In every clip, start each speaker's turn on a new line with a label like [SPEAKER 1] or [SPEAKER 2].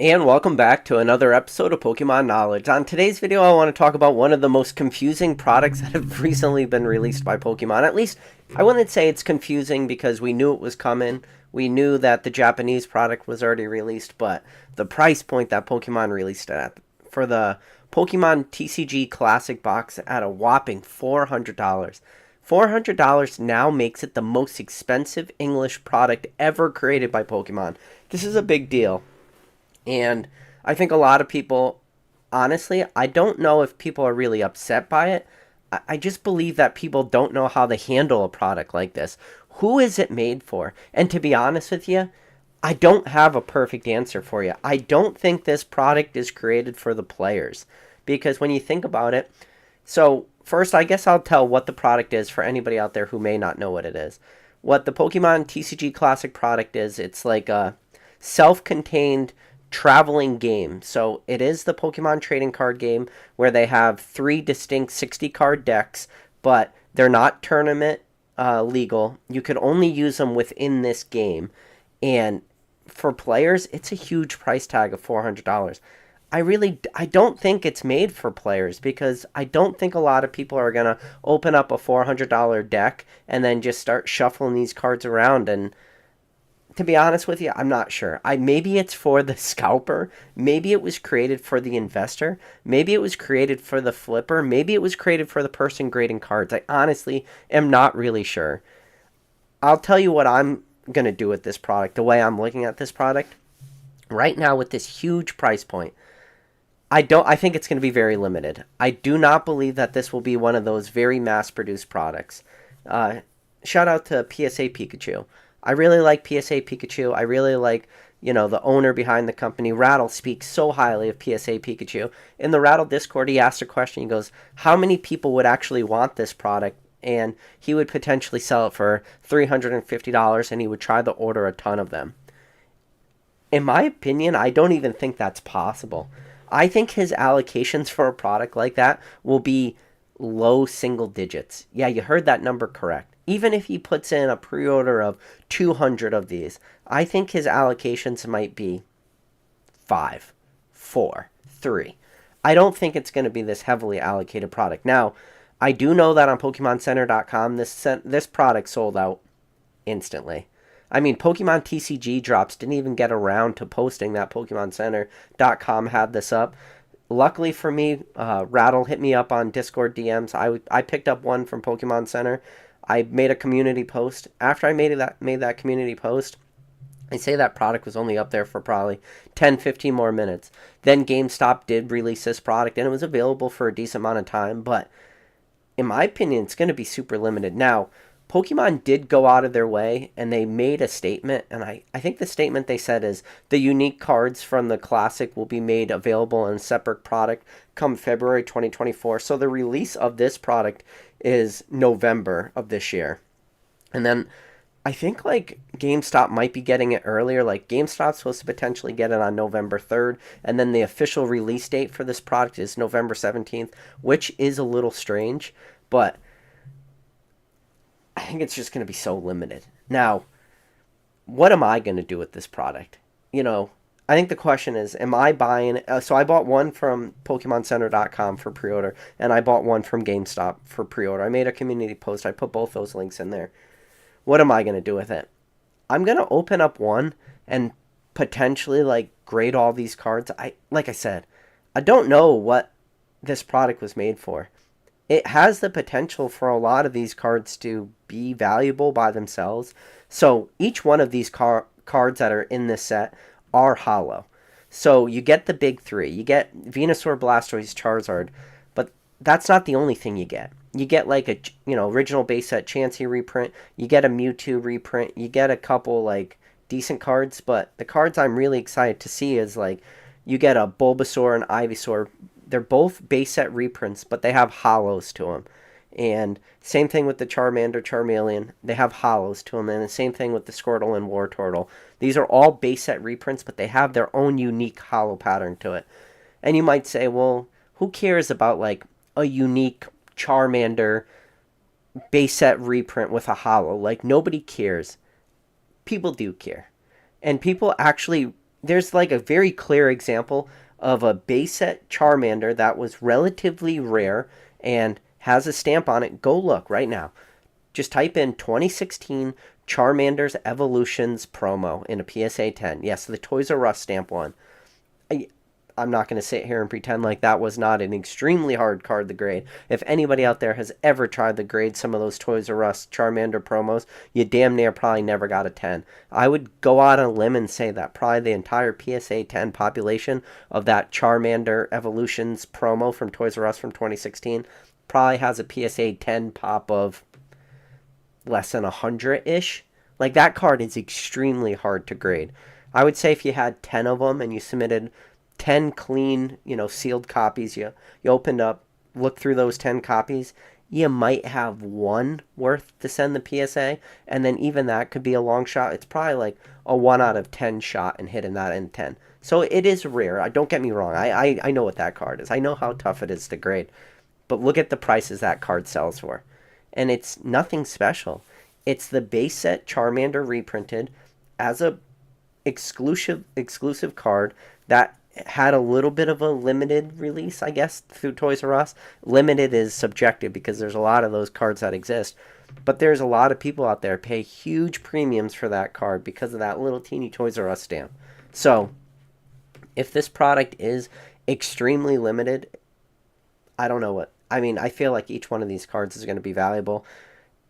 [SPEAKER 1] And welcome back to another episode of Pokemon Knowledge. On today's video, I want to talk about one of the most confusing products that have recently been released by Pokemon. At least, I wouldn't say it's confusing because we knew it was coming. We knew that the Japanese product was already released, but the price point that Pokemon released it at for the Pokemon TCG Classic box at a whopping $400. $400 now makes it the most expensive English product ever created by Pokemon. This is a big deal. And I think a lot of people, honestly, I don't know if people are really upset by it. I just believe that people don't know how to handle a product like this. Who is it made for? And to be honest with you, I don't have a perfect answer for you. I don't think this product is created for the players. Because when you think about it, so first, I guess I'll tell what the product is for anybody out there who may not know what it is. What the Pokemon TCG Classic product is, it's like a self-contained traveling game. So it is the Pokemon trading card game where they have three distinct 60 card decks, but they're not tournament legal. You could only use them within this game. And for players, it's a huge price tag of $400. I don't think it's made for players because I don't think a lot of people are going to open up a $400 deck and then just start shuffling these cards around. And to be honest with you, I'm not sure. Maybe it's for the scalper. Maybe it was created for the investor. Maybe it was created for the flipper. Maybe it was created for the person grading cards. I honestly am not really sure. I'll tell you what I'm going to do with this product, the way I'm looking at this product. Right now with this huge price point, I think it's going to be very limited. I do not believe that this will be one of those very mass-produced products. Shout out to PSA Pikachu. I really like PSA Pikachu. I really like, the owner behind the company. Rattle speaks so highly of PSA Pikachu. In the Rattle Discord, he asked a question. He goes, how many people would actually want this product? And he would potentially sell it for $350, and he would try to order a ton of them. In my opinion, I don't even think that's possible. I think his allocations for a product like that will be low single digits. Yeah, you heard that number correct. Even if he puts in a pre-order of 200 of these, I think his allocations might be 5, 4, 3. I don't think it's going to be this heavily allocated product. Now, I do know that on PokemonCenter.com, this product sold out instantly. I mean, Pokemon TCG Drops didn't even get around to posting that PokemonCenter.com had this up. Luckily for me, Rattle hit me up on Discord DMs. I picked up one from Pokemon Center. I made a community post. After I made that community post, I say that product was only up there for probably 10, 15 more minutes. Then GameStop did release this product, and it was available for a decent amount of time. But in my opinion, it's going to be super limited. Now, Pokemon did go out of their way, and they made a statement, and I think the statement they said is the unique cards from the Classic will be made available in a separate product come February 2024. So the release of this product is November of this year. And then I think like GameStop might be getting it earlier. Like GameStop's supposed to potentially get it on November 3rd, and then the official release date for this product is November 17th, which is a little strange, but I think it's just going to be so limited. Now, what am I going to do with this product? I think the question is, am I buying... so I bought one from PokemonCenter.com for pre-order, and I bought one from GameStop for pre-order. I made a community post. I put both those links in there. What am I going to do with it? I'm going to open up one and potentially, grade all these cards. Like I said, I don't know what this product was made for. It has the potential for a lot of these cards to be valuable by themselves. So each one of these cards that are in this set are hollow. So you get the big three. You get Venusaur, Blastoise, Charizard, but that's not the only thing you get. You get original base set Chansey reprint. You get a Mewtwo reprint. You get a couple decent cards, but the cards I'm really excited to see is you get a Bulbasaur and Ivysaur. They're both base set reprints, but they have hollows to them. And same thing with the Charmander, Charmeleon. They have hollows to them. And the same thing with the Squirtle and Wartortle. These are all base set reprints, but they have their own unique hollow pattern to it. And you might say, well, who cares about a unique Charmander base set reprint with a hollow? Nobody cares. People do care. And people actually there's like a very clear example of a base set Charmander that was relatively rare and has a stamp on it. Go look right now. Just type in 2016 Charmander's Evolutions promo in a PSA 10. Yes, the Toys R Us stamp one. I, I'm not going to sit here and pretend like that was not an extremely hard card to grade. If anybody out there has ever tried to grade some of those Toys R Us Charmander promos, you damn near probably never got a 10. I would go out on a limb and say that probably the entire PSA 10 population of that Charmander Evolutions promo from Toys R Us from 2016 probably has a PSA 10 pop of less than 100-ish. Like, that card is extremely hard to grade. I would say if you had 10 of them and you submitted 10 clean, sealed copies, you opened up, looked through those 10 copies, you might have one worth to send the PSA, and then even that could be a long shot. It's probably like a 1 out of 10 shot and hitting that in 10. So it is rare. Don't get me wrong. I know what that card is. I know how tough it is to grade. But look at the prices that card sells for. And it's nothing special. It's the base set Charmander reprinted as a exclusive card that had a little bit of a limited release, I guess, through Toys R Us. Limited is subjective because there's a lot of those cards that exist. But there's a lot of people out there pay huge premiums for that card because of that little teeny Toys R Us stamp. So, if this product is extremely limited, I don't know what. I mean, I feel like each one of these cards is going to be valuable.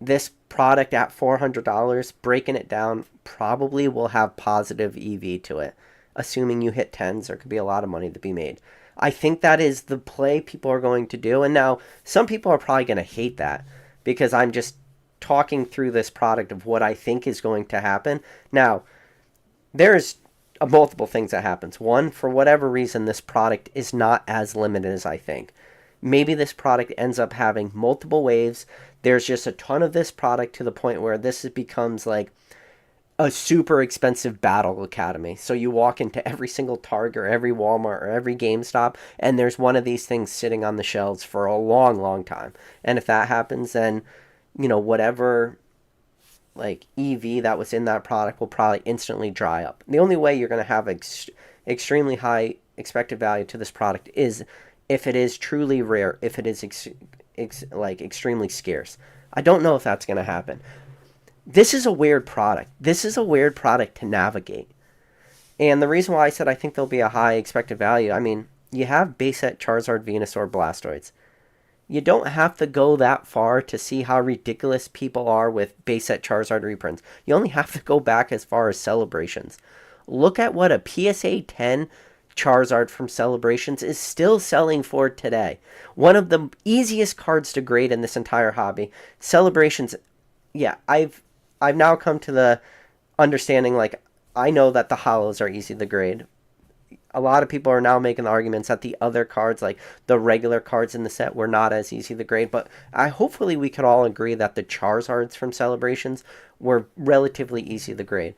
[SPEAKER 1] This product at $400, breaking it down, probably will have positive EV to it. Assuming you hit 10s, there could be a lot of money to be made. I think that is the play people are going to do. And now, some people are probably going to hate that because I'm just talking through this product of what I think is going to happen. Now, there's multiple things that happens. One, for whatever reason, this product is not as limited as I think. Maybe this product ends up having multiple waves. There's just a ton of this product to the point where this becomes like a super expensive battle academy. So you walk into every single Target or every Walmart or every GameStop, and there's one of these things sitting on the shelves for a long, long time. And if that happens, then, whatever like EV that was in that product will probably instantly dry up. The only way you're going to have extremely high expected value to this product is if it is truly rare, if it is extremely scarce. I don't know if that's going to happen. This is a weird product. This is a weird product to navigate. And the reason why I said I think there'll be a high expected value, I mean, you have base set Charizard, Venusaur, Blastoids. You don't have to go that far to see how ridiculous people are with base set Charizard reprints. You only have to go back as far as Celebrations. Look at what a PSA 10 Charizard from Celebrations is still selling for today. One of the easiest cards to grade in this entire hobby. Celebrations, yeah, I've now come to the understanding, like, I know that the holos are easy to grade. A lot of people are now making the arguments that the other cards, like the regular cards in the set, were not as easy to grade. But hopefully we could all agree that the Charizards from Celebrations were relatively easy to grade.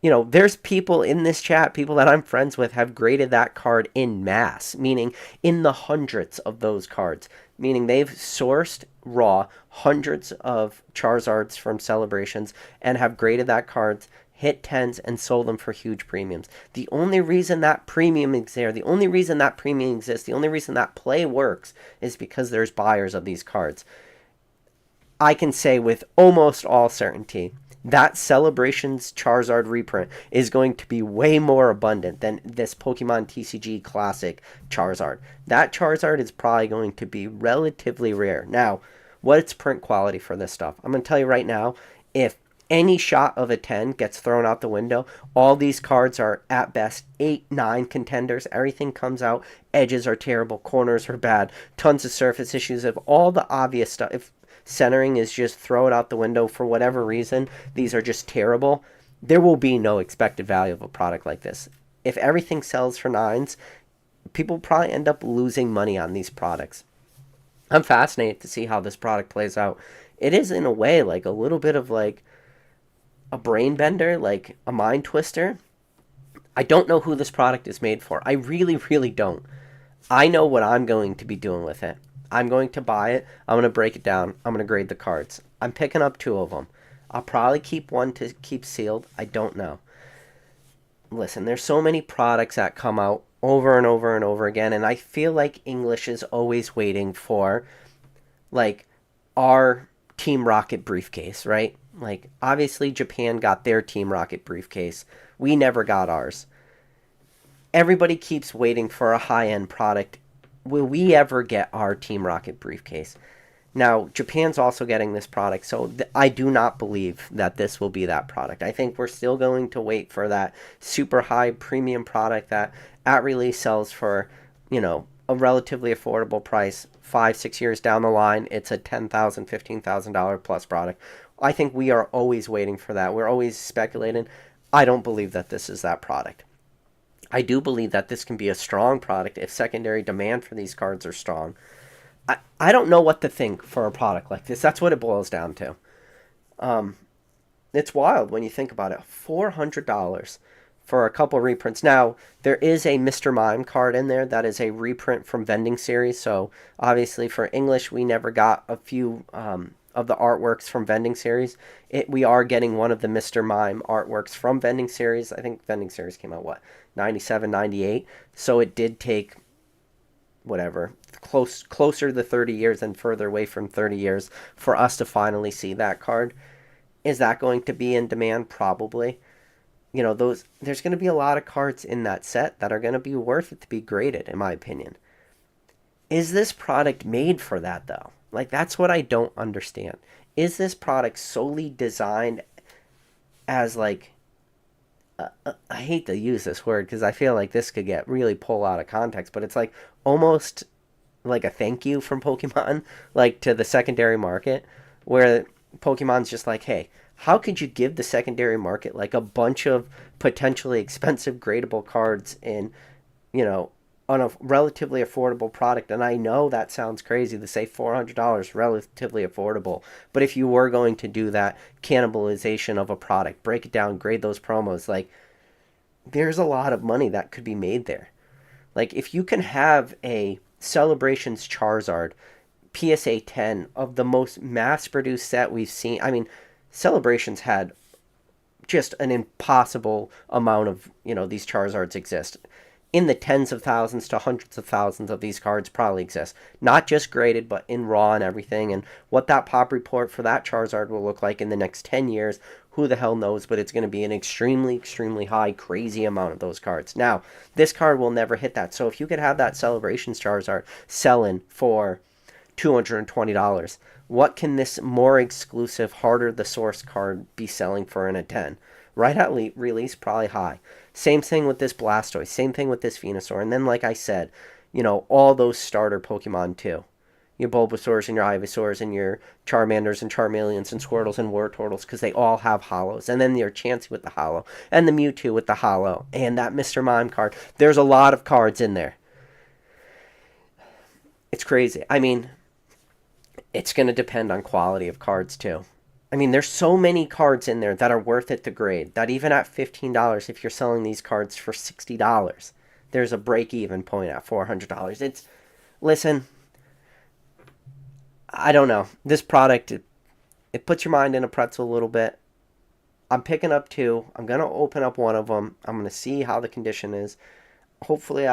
[SPEAKER 1] There's people in this chat, people that I'm friends with, have graded that card in mass, meaning in the hundreds of those cards, meaning they've sourced raw hundreds of Charizards from Celebrations and have graded that card, hit 10s, and sold them for huge premiums. The only reason that premium is there, the only reason that premium exists, the only reason that play works is because there's buyers of these cards. I can say with almost all certainty that Celebrations Charizard reprint is going to be way more abundant than this Pokemon TCG Classic Charizard. That Charizard is probably going to be relatively rare. Now, what's print quality for this stuff? I'm going to tell you right now, if any shot of a 10 gets thrown out the window, all these cards are at best 8, 9 contenders. Everything comes out. Edges are terrible. Corners are bad. Tons of surface issues. If all the obvious stuff, if centering is just throw it out the window for whatever reason, these are just terrible, there will be no expected value of a product like this. If everything sells for 9s, people probably end up losing money on these products. I'm fascinated to see how this product plays out. It is, in a way, like a little bit of like a brain bender, like a mind twister. I don't know who this product is made for. I really, really don't. I know what I'm going to be doing with it. I'm going to buy it. I'm going to break it down. I'm going to grade the cards. I'm picking up 2 of them. I'll probably keep one to keep sealed. I don't know. listen, there's so many products that come out over and over and over again, and I feel like English is always waiting for like our Team Rocket briefcase, right? Like obviously Japan got their Team Rocket briefcase. We never got ours. Everybody keeps waiting for a high-end product. Will we ever get our Team Rocket briefcase? Now, Japan's also getting this product, so I do not believe that this will be that product. I think we're still going to wait for that super high premium product that at release sells for, a relatively affordable price. 5, 6 years down the line, it's a $10,000, $15,000 plus product. I think we are always waiting for that. We're always speculating. I don't believe that this is that product. I do believe that this can be a strong product if secondary demand for these cards are strong. I don't know what to think for a product like this. That's what it boils down to. Um, it's wild when you think about it. $400 for a couple reprints. Now, there is a Mr. Mime card in there that is a reprint from Vending Series. So, obviously, for English, we never got a few of the artworks from Vending Series. We are getting one of the Mr. Mime artworks from Vending Series. I think Vending Series came out, 97, 98. So, it did take whatever closer to the 30 years and further away from 30 years for us to finally see that card. Is that going to be in demand? Probably. There's going to be a lot of cards in that set that are going to be worth it to be graded, in my opinion. Is this product made for that, though? Like, that's what I don't understand. Is this product solely designed as, like, I hate to use this word because I feel like this could get really pulled out of context, but it's like almost like a thank you from Pokemon, like to the secondary market, where Pokemon's just like, hey, how could you give the secondary market like a bunch of potentially expensive gradable cards in, you know, on a relatively affordable product? And I know that sounds crazy to say $400 relatively affordable, but if you were going to do that cannibalization of a product, break it down, grade those promos, like there's a lot of money that could be made there. Like if you can have a Celebrations Charizard PSA 10 of the most mass-produced set we've seen. I mean, Celebrations had just an impossible amount of, these Charizards exist. In the tens of thousands to hundreds of thousands of these cards probably exist. Not just graded, but in raw and everything. And what that pop report for that Charizard will look like in the next 10 years, who the hell knows? But it's going to be an extremely, extremely high, crazy amount of those cards. Now, this card will never hit that. So if you could have that Celebrations Charizard selling for $220, what can this more exclusive, harder the source card be selling for in a 10? Right at release, probably high. Same thing with this Blastoise. Same thing with this Venusaur. And then, like I said, all those starter Pokemon too. Your Bulbasaurs and your Ivysaurs and your Charmanders and Charmeleons and Squirtles and Wartortles, because they all have hollows. And then your Chansey with the hollow. And the Mewtwo with the hollow. And that Mr. Mime card. There's a lot of cards in there. It's crazy. I mean, it's going to depend on quality of cards too. I mean, there's so many cards in there that are worth it to grade, that even at $15, if you're selling these cards for $60, there's a break-even point at $400. Listen, I don't know. This product, it puts your mind in a pretzel a little bit. I'm picking up two. I'm going to open up one of them. I'm going to see how the condition is. Hopefully,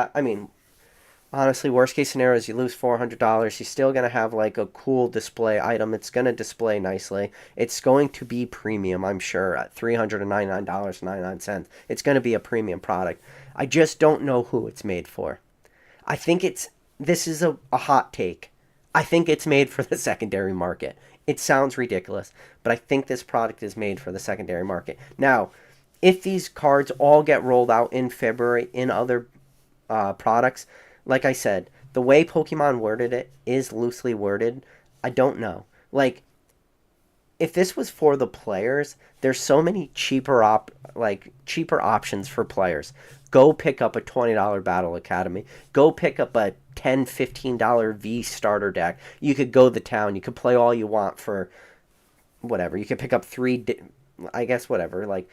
[SPEAKER 1] honestly, worst case scenario is you lose $400. You're still going to have like a cool display item. It's going to display nicely. It's going to be premium, I'm sure, at $399.99. It's going to be a premium product. I just don't know who it's made for. I think this is a hot take. I think it's made for the secondary market. It sounds ridiculous, but I think this product is made for the secondary market. Now, if these cards all get rolled out in February in other products, like I said, the way Pokemon worded it is loosely worded. I don't know. Like, if this was for the players, there's so many cheaper options for players. Go pick up a $20 Battle Academy. Go pick up a $10, $15 V starter deck. You could go to town. You could play all you want for whatever. You could pick up whatever. Like,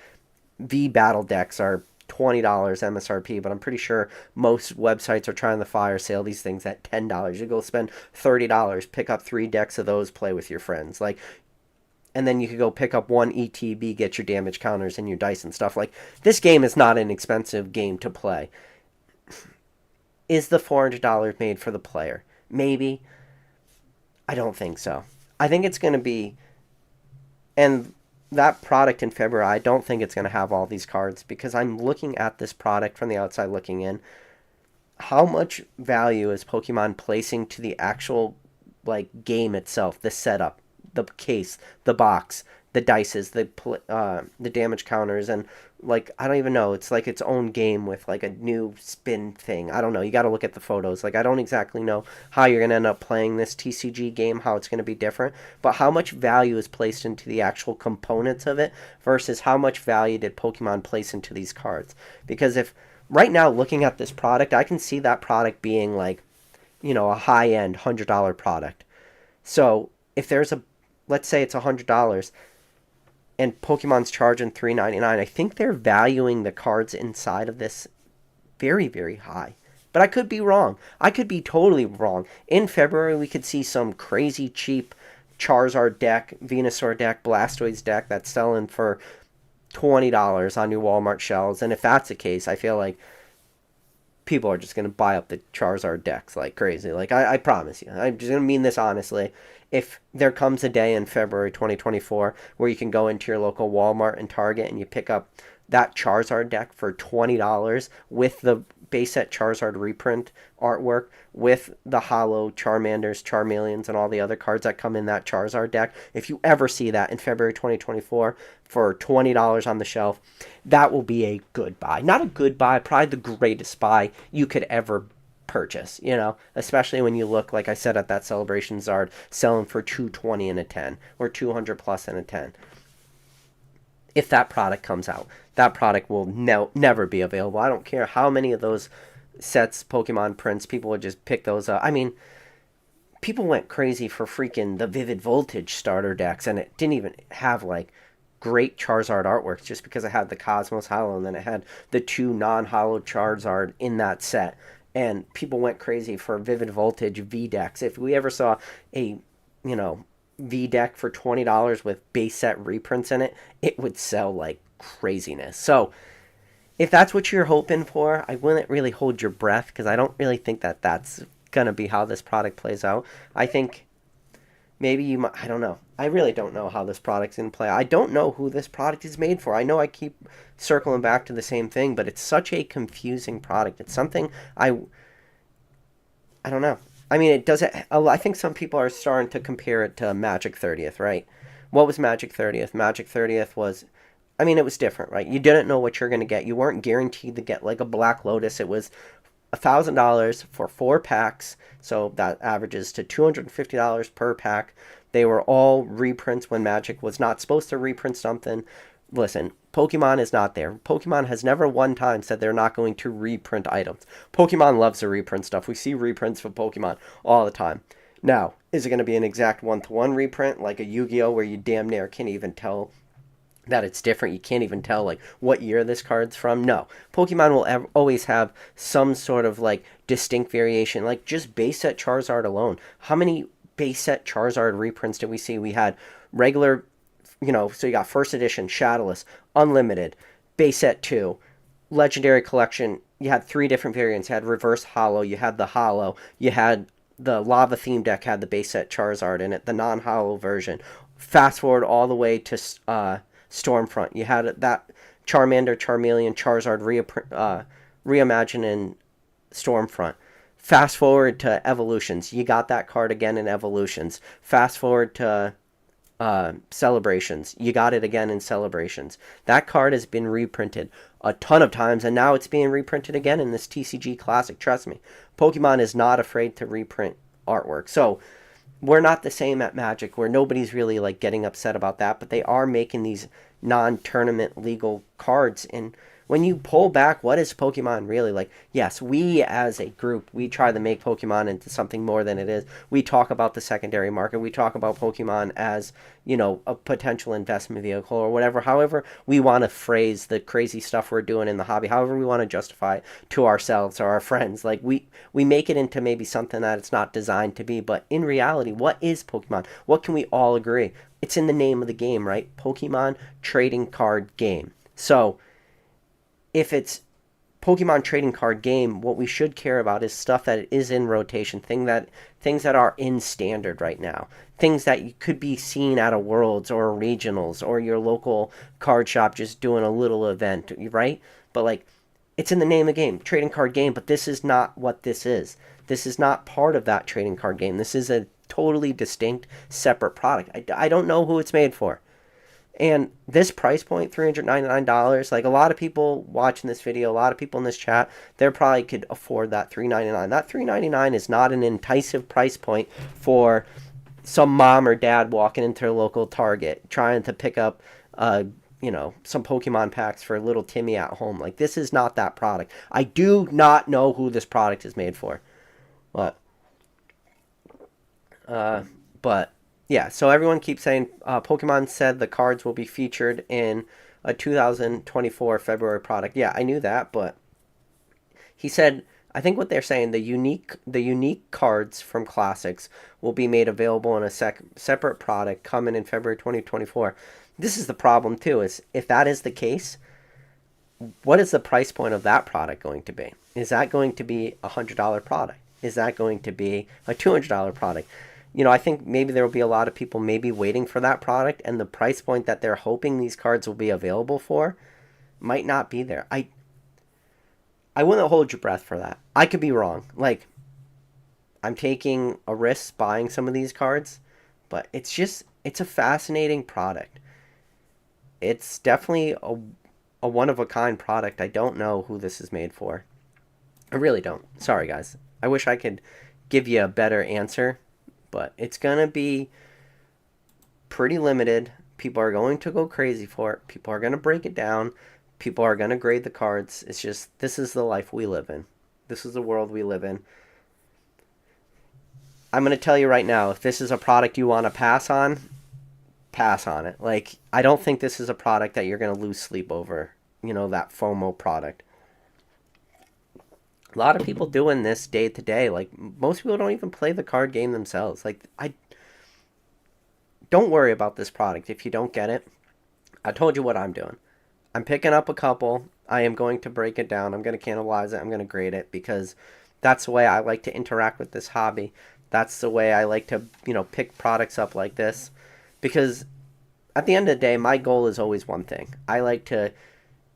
[SPEAKER 1] V battle decks are $20 MSRP, but I'm pretty sure most websites are trying to fire sale these things at $10. You go spend $30, pick up 3 decks of those, play with your friends. Like, and then you could go pick up one ETB, get your damage counters and your dice and stuff. Like, this game is not an expensive game to play. Is the $400 made for the player? Maybe. I don't think so. I think it's going to be, and that product in February, I don't think it's going to have all these cards, because I'm looking at this product from the outside looking in. How much value is Pokemon placing to the actual like game itself, the setup, the case, the box, the dices, the damage counters, and like, I don't even know. It's like its own game with like a new spin thing. I don't know. You got to look at the photos. Like, I don't exactly know how you're going to end up playing this TCG game, how it's going to be different, but how much value is placed into the actual components of it versus how much value did Pokemon place into these cards? Because if right now, looking at this product, I can see that product being like, you know, a high-end $100 product. So if there's let's say it's $100 and Pokemon's charging $3.99, I think they're valuing the cards inside of this very, very high. But I could be wrong. I could be totally wrong. In February, we could see some crazy cheap Charizard deck, Venusaur deck, Blastoise deck that's selling for $20 on your Walmart shelves. And if that's the case, I feel like people are just going to buy up the Charizard decks like crazy. Like, I promise you. I'm just going to mean this honestly. If there comes a day in February 2024 where you can go into your local Walmart and Target and you pick up that Charizard deck for $20 with the base set Charizard reprint artwork, with the holo Charmanders, Charmeleons, and all the other cards that come in that Charizard deck, if you ever see that in February 2024 for $20 on the shelf, that will be a good buy. Not a good buy, probably the greatest buy you could ever purchase, you know, especially when you look, like I said, at that Celebration Zard selling for $220 in a 10 or 200 plus in a 10. If that product comes out, that product will never be available. I don't care how many of those sets, Pokemon prints, people would just pick those up. I mean, people went crazy for freaking the Vivid Voltage starter decks, and it didn't even have like great Charizard artworks, just because it had the Cosmos Holo and then it had the two non-holo Charizard in that set. And people went crazy for Vivid Voltage V decks. If we ever saw a, you know, V deck for $20 with base set reprints in it, it would sell like craziness. So if that's what you're hoping for, I wouldn't really hold your breath, because I don't really think that that's going to be how this product plays out. I think maybe you might, I don't know. I really don't know how this product's going to play. I don't know who this product is made for. I know I keep circling back to the same thing, but it's such a confusing product. It's something I don't know. I mean, it doesn't. I think some people are starting to compare it to Magic 30th, right? What was Magic 30th? Magic 30th was, I mean, it was different, right? You didn't know what you're going to get. You weren't guaranteed to get like a Black Lotus. It was $1,000 for 4 packs, so that averages to $250 per pack. They were all reprints when Magic was not supposed to reprint something. Listen, Pokemon is not there. Pokemon has never one time said they're not going to reprint items. Pokemon loves to reprint stuff. We see reprints for Pokemon all the time. Now, is it going to be an exact one-to-one reprint like a Yu-Gi-Oh, where you damn near can't even tell that it's different? You can't even tell like what year this card's from? No. Pokemon will always have some sort of like distinct variation, like just base set Charizard alone. How many base set Charizard reprints did we see? We had regular, you know, so you got first edition, Shadowless, Unlimited, base set 2, Legendary Collection. You had 3 different variants. You had Reverse Holo, you had the Holo, you had the Lava Theme deck had the base set Charizard in it, the non-holo version. Fast forward all the way to Stormfront. You had that Charmander, Charmeleon, Charizard reimagined in Stormfront. Fast forward to Evolutions. You got that card again in Evolutions. Fast forward to Celebrations. You got it again in Celebrations. That card has been reprinted a ton of times, and now it's being reprinted again in this TCG Classic. Trust me, Pokemon is not afraid to reprint artwork. So we're not the same at Magic, where nobody's really like getting upset about that, but they are making these non-tournament legal cards, and when you pull back, what is Pokemon really like? Yes, we as a group, we try to make Pokemon into something more than it is. We talk about the secondary market. We talk about Pokemon as, a potential investment vehicle or whatever. However, we want to phrase the crazy stuff we're doing in the hobby. However, we want to justify it to ourselves or our friends. Like we make it into maybe something that it's not designed to be. But in reality, what is Pokemon? What can we all agree? It's in the name of the game, right? Pokemon trading card game. So if it's Pokemon trading card game, what we should care about is stuff that is in rotation, things that are in standard right now, things that you could be seen at a Worlds or a Regionals or your local card shop just doing a little event, right? But like, it's in the name of the game, trading card game. But this is not what this is. This is not part of that trading card game. This is a totally distinct, separate product. I don't know who it's made for. And this price point, $399, like a lot of people watching this video, a lot of people in this chat, they probably could afford that $399. That $399 is not an enticing price point for some mom or dad walking into their local Target trying to pick up, some Pokemon packs for little Timmy at home. Like, this is not that product. I do not know who this product is made for. But yeah, so everyone keeps saying Pokemon said the cards will be featured in a 2024 February product. Yeah, I knew that, but he said I think what they're saying the unique cards from Classics will be made available in a separate product coming in February 2024. This is the problem too. Is if that is the case, what is the price point of that product going to be? Is that going to be $100 product? Is that going to be a $200 product? I think maybe there will be a lot of people maybe waiting for that product, and the price point that they're hoping these cards will be available for might not be there. I wouldn't hold your breath for that. I could be wrong. Like, I'm taking a risk buying some of these cards, but it's a fascinating product. It's definitely a one-of-a-kind product. I don't know who this is made for. I really don't. Sorry, guys. I wish I could give you a better answer, but it's going to be pretty limited. People are going to go crazy for it. People are going to break it down. People are going to grade the cards. It's just, this is the life we live in. This is the world we live in. I'm going to tell you right now, if this is a product you want to pass on it. Like, I don't think this is a product that you're going to lose sleep over, that FOMO product. A lot of people doing this day to day. Like, most people don't even play the card game themselves. Like, don't worry about this product if you don't get it. I told you what I'm doing. I'm picking up a couple. I am going to break it down. I'm going to cannibalize it. I'm going to grade it because that's the way I like to interact with this hobby. That's the way I like to, pick products up like this. Because at the end of the day, my goal is always one thing. I like to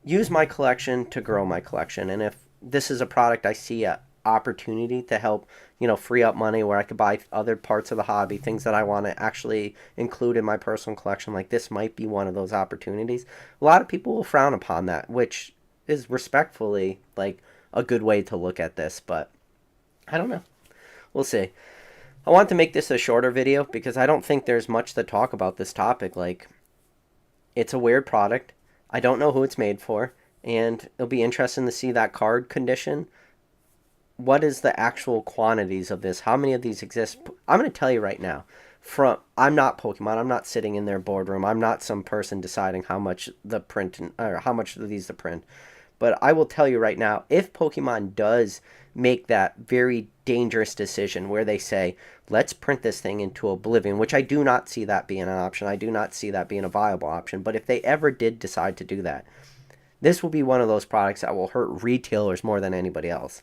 [SPEAKER 1] use my collection to grow my collection. And if this is a product I see a opportunity to help, free up money where I could buy other parts of the hobby, things that I want to actually include in my personal collection, like this might be one of those opportunities. A lot of people will frown upon that, which is respectfully like a good way to look at this, but I don't know. We'll see. I want to make this a shorter video because I don't think there's much to talk about this topic. Like, it's a weird product. I don't know who it's made for, and it'll be interesting to see that card condition. What is the actual quantities of this? How many of these exist? I'm going to tell you right now. I'm not Pokemon. I'm not sitting in their boardroom. I'm not some person deciding how much or how much of these to print. But I will tell you right now, if Pokemon does make that very dangerous decision where they say, let's print this thing into oblivion, which I do not see that being an option. I do not see that being a viable option. But if they ever did decide to do that, this will be one of those products that will hurt retailers more than anybody else.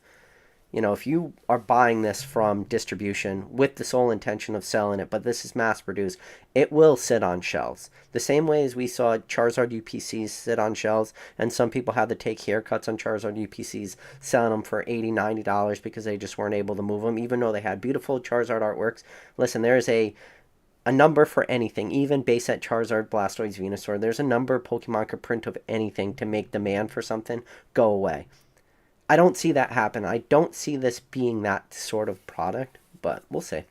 [SPEAKER 1] If you are buying this from distribution with the sole intention of selling it, but this is mass produced, it will sit on shelves. The same way as we saw Charizard UPCs sit on shelves, and some people had to take haircuts on Charizard UPCs, selling them for $80, $90 because they just weren't able to move them, even though they had beautiful Charizard artworks. Listen, there's a number for anything, even base set Charizard, Blastoise, Venusaur. There's a number Pokemon could print of anything to make demand for something go away. I don't see that happen. I don't see this being that sort of product, but we'll see.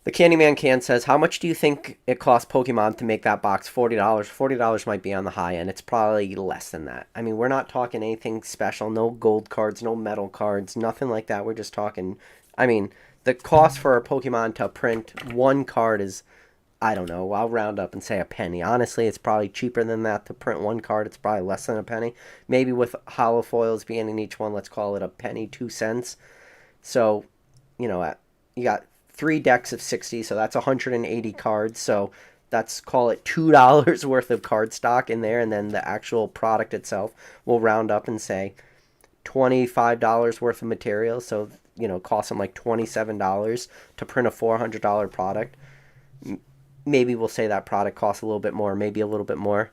[SPEAKER 1] The Candyman Can says, how much do you think it costs Pokemon to make that box? $40. $40 might be on the high end. It's probably less than that. I mean, we're not talking anything special. No gold cards, no metal cards, nothing like that. We're just talking, I mean, the cost for a Pokemon to print one card is, I don't know, I'll round up and say a penny. Honestly, it's probably cheaper than that to print one card. It's probably less than a penny. Maybe with hollow foils being in each one, let's call it a penny, 2 cents. So, you got 3 decks of 60, so that's 180 cards. So that's, call it $2 worth of card stock in there, and then the actual product itself will round up and say $25 worth of material. So, cost them like $27 to print a $400 product. Maybe we'll say that product costs a little bit more, maybe a little bit more.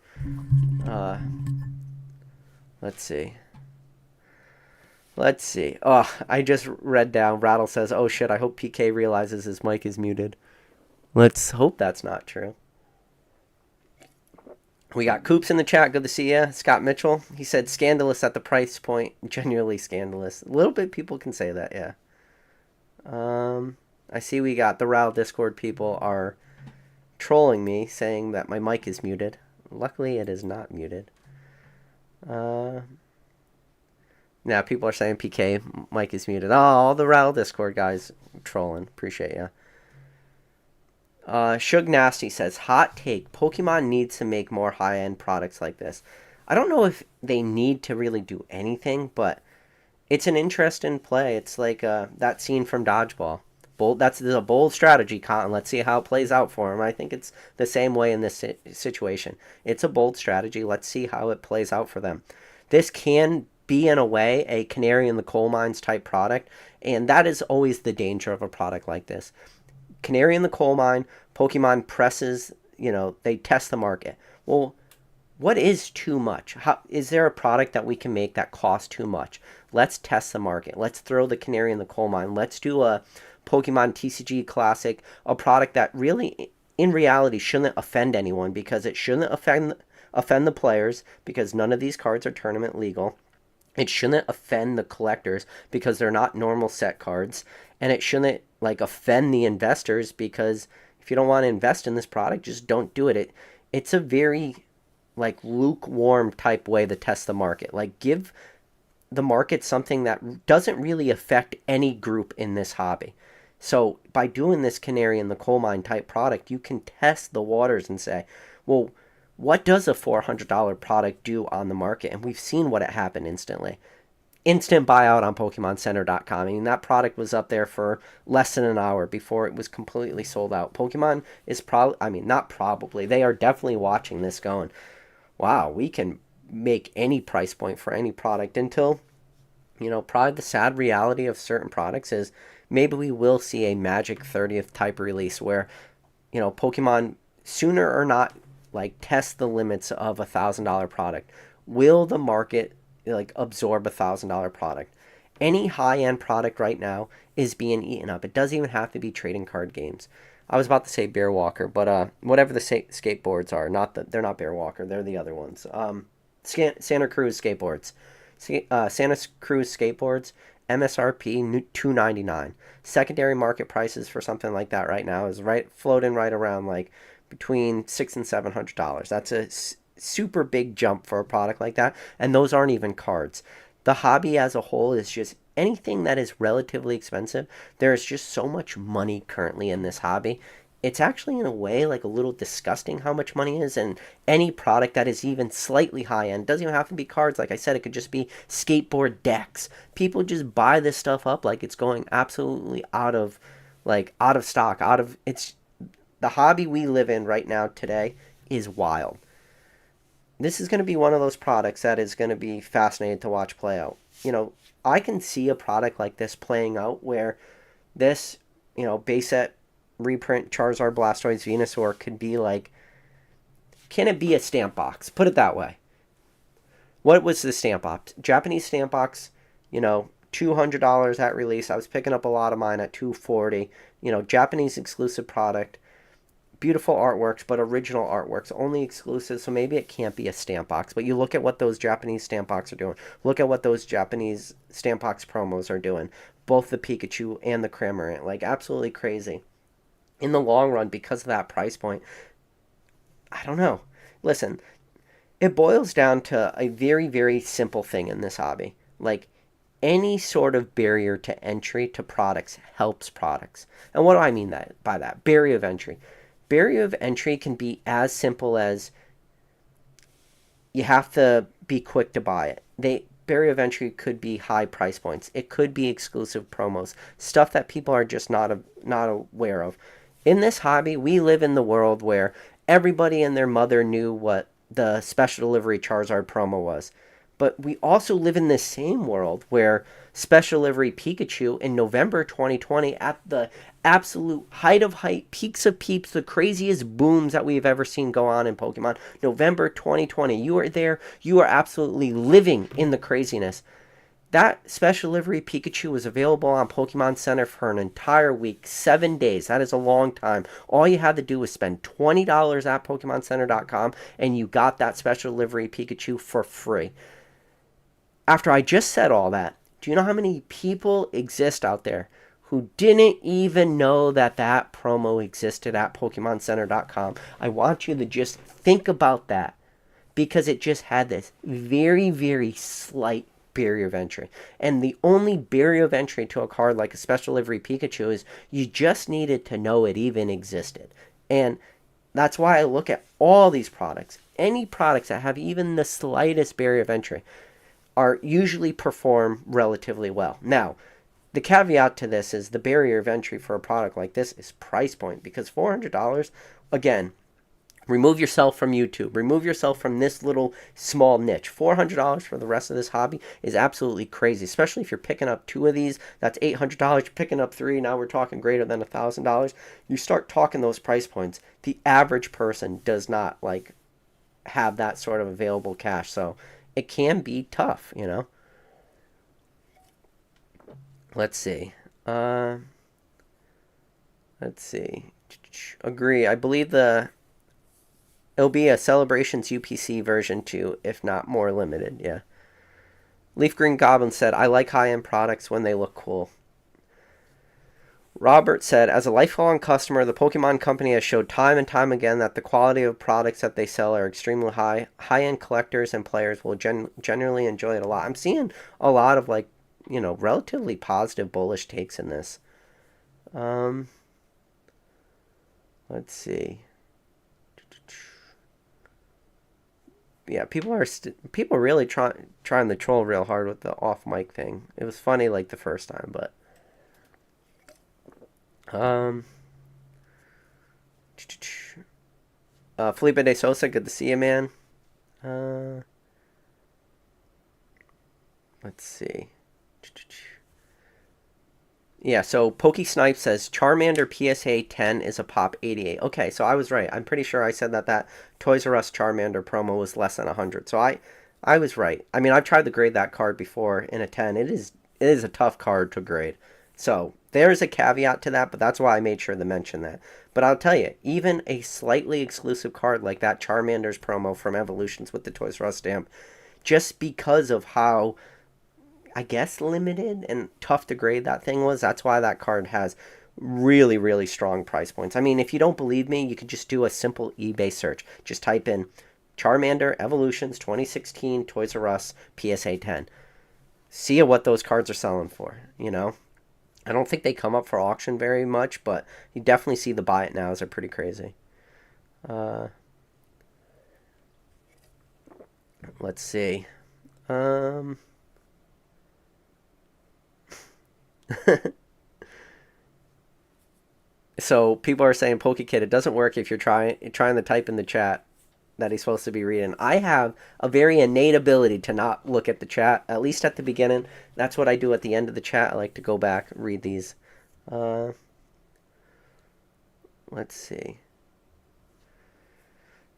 [SPEAKER 1] Let's see. Let's see. Oh, I just read down. Rattle says, oh shit, I hope PK realizes his mic is muted. Let's hope that's not true. We got Coops in the chat. Good to see ya. Scott Mitchell. He said, scandalous at the price point. Genuinely scandalous. A little bit people can say that, yeah. I see we got the Rattle Discord people are trolling me, saying that my mic is muted. Luckily, it is not muted. Yeah, people are saying PK, mic is muted. Oh, all the Rattle Discord guys trolling. Appreciate ya. Shug Nasty says, hot take, Pokemon needs to make more high-end products like this. I don't know if they need to really do anything, but it's an interesting play. It's like that scene from Dodgeball. That's a bold strategy, Cotton. Let's see how it plays out for him. I think it's the same way in this situation. It's a bold strategy. Let's see how it plays out for them. This can be, in a way, a canary in the coal mines type product, and that is always the danger of a product like this. Canary in the coal mine, Pokemon presses, they test the market. Well, what is too much? Is there a product that we can make that costs too much? Let's test the market. Let's throw the canary in the coal mine. Let's do a Pokemon TCG Classic, a product that really, in reality, shouldn't offend anyone, because it shouldn't offend the players, because none of these cards are tournament legal. It shouldn't offend the collectors because they're not normal set cards. And it shouldn't offend the investors, because if you don't want to invest in this product, just don't do it. It's a very lukewarm type way to test the market. Give the market something that doesn't really affect any group in this hobby. So by doing this canary in the coal mine type product, you can test the waters and say, well, what does a $400 product do on the market? And we've seen what it happened instantly. Instant buyout on PokemonCenter.com. I mean, that product was up there for less than an hour before it was completely sold out. Pokemon is they are definitely watching this going, wow, we can make any price point for any product, until, probably the sad reality of certain products is maybe we will see a Magic 30th type release where, Pokemon sooner or not, test the limits of $1,000 product. Will the market absorb $1,000 product? Any high-end product right now is being eaten up. It doesn't even have to be trading card games. I was about to say Bear Walker, but whatever the skateboards are, they're not Bear Walker, they're the other ones. Santa Cruz skateboards. Santa Cruz skateboards, MSRP $299. Secondary market prices for something like that right now is floating right around between $600 and $700. That's a super big jump for a product like that, and those aren't even cards. The hobby as a whole is just anything that is relatively expensive. There is just so much money currently in this hobby. It's actually, in a way, a little disgusting how much money is, and any product that is even slightly high end doesn't even have to be cards. Like I said, it could just be skateboard decks. People just buy this stuff up like it's going absolutely out of stock. It's the hobby we live in right now today is wild. This is going to be one of those products that is going to be fascinating to watch play out. I can see a product like this playing out where this, base set reprint Charizard, Blastoise, Venusaur could be can it be a stamp box? Put it that way. What was the stamp box? Japanese stamp box, $200 at release. I was picking up a lot of mine at $240. Japanese exclusive product. Beautiful artworks, but original artworks, only exclusive, so maybe it can't be a stamp box. But you look at what those Japanese stamp box are doing. Look at what those Japanese stamp box promos are doing. Both the Pikachu and the Cramorant. Absolutely crazy. in the long run, because of that price point, I don't know. Listen, it boils down to a very, very simple thing in this hobby. Like, any sort of barrier to entry to products helps products. And what do I mean by that? Barrier of entry. Barrier of entry can be as simple as you have to be quick to buy it. Barrier of entry could be high price points. It could be exclusive promos, stuff that people are just not aware of. In this hobby, we live in the world where everybody and their mother knew what the special delivery Charizard promo was. But we also live in this same world where special delivery Pikachu in November 2020, at the absolute height of height, peaks of peeps, the craziest booms that we've ever seen go on in Pokemon, November 2020, you are there, you are absolutely living in the craziness. That special delivery Pikachu was available on Pokemon Center for an entire week, 7 days. That is a long time. All you had to do was spend $20 at PokemonCenter.com and you got that special delivery Pikachu for free. After I just said all that, do you know how many people exist out there who didn't even know that that promo existed at PokemonCenter.com? I want you to just think about that, because it just had this very, very slight barrier of entry. And the only barrier of entry to a card like a special delivery Pikachu is you just needed to know it even existed. And that's why I look at all these products. Any products that have even the slightest barrier of entry are usually perform relatively well. Now, the caveat to this is the barrier of entry for a product like this is price point, because $400, again, remove yourself from YouTube, remove yourself from this little small niche. $400 for the rest of this hobby is absolutely crazy, especially if you're picking up 2 of these. That's $800. You're picking up 3. Now we're talking greater than $1,000. You start talking those price points. The average person does not have that sort of available cash. So it can be tough, Let's see. Let's see. Agree. I believe it'll be a Celebrations UPC version 2, if not more limited. Yeah. Leaf Green Goblin said, I like high-end products when they look cool. Robert said, as a lifelong customer, the Pokemon Company has showed time and time again that the quality of products that they sell are extremely high. High-end collectors and players will generally enjoy it a lot. I'm seeing a lot of, relatively positive, bullish takes in this. Let's see. Yeah, people are really trying to troll real hard with the off-mic thing. It was funny, the first time, but... Felipe de Sosa, good to see you, man. Let's see. Yeah, so Pokey Snipe says Charmander PSA 10 is a pop 88. Okay, so I was right. I'm pretty sure I said that Toys R Us Charmander promo was less than 100. So I was right. I mean, I've tried to grade that card before in a 10. It is a tough card to grade. So there's a caveat to that, but that's why I made sure to mention that. But I'll tell you, even a slightly exclusive card like that Charmander's promo from Evolutions with the Toys R Us stamp, just because of how, I guess, limited and tough to grade that thing was, that's why that card has really, really strong price points. I mean, if you don't believe me, you could just do a simple eBay search. Just type in Charmander Evolutions 2016 Toys R Us PSA 10. See what those cards are selling for, I don't think they come up for auction very much, but you definitely see the buy it nows are pretty crazy. Let's see. So people are saying, PokeKid, it doesn't work if you're trying to type in the chat that he's supposed to be reading. I have a very innate ability to not look at the chat, at least at the beginning. That's what I do at the end of the chat. I like to go back, read these. Let's see.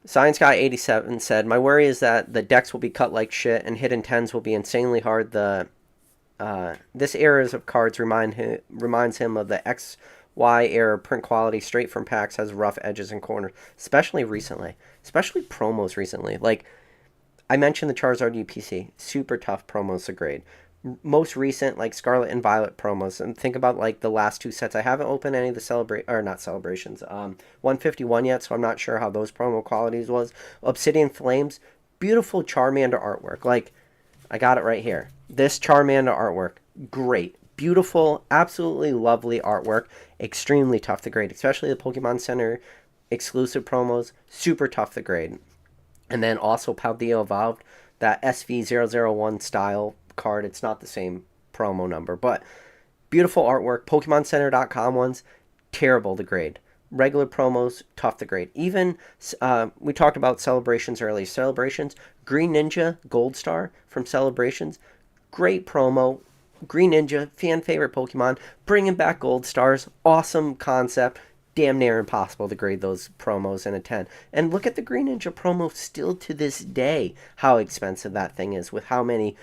[SPEAKER 1] Science Guy 87 said, my worry is that the decks will be cut like shit and hidden 10s will be insanely hard. This era of cards reminds him of the XY era print quality straight from packs, has rough edges and corners, especially recently. Especially promos recently. Like, I mentioned the Charizard UPC. Super tough promos to grade. most recent like Scarlet and Violet promos, and think about like the last two sets. I haven't opened any of the not celebrations 151 yet, so I'm not sure how those promo qualities was. Obsidian Flames, beautiful Charmander artwork. Like, I got it right here. This Charmander artwork, great, beautiful, absolutely lovely artwork. Extremely tough to grade, especially the Pokemon Center exclusive promos, super tough to grade. And then also Paldea Evolved, that SV001 style card. It's not the same promo number, but beautiful artwork. PokemonCenter.com ones, terrible to grade. Regular promos, tough to grade. Even, we talked about Celebrations early. Celebrations, Green Ninja Gold Star from Celebrations, great promo. Green Ninja, fan favorite Pokemon, bringing back Gold Stars, awesome concept. Damn near impossible to grade those promos in a 10. And look at the Green Ninja promo still to this day, how expensive that thing is with how many,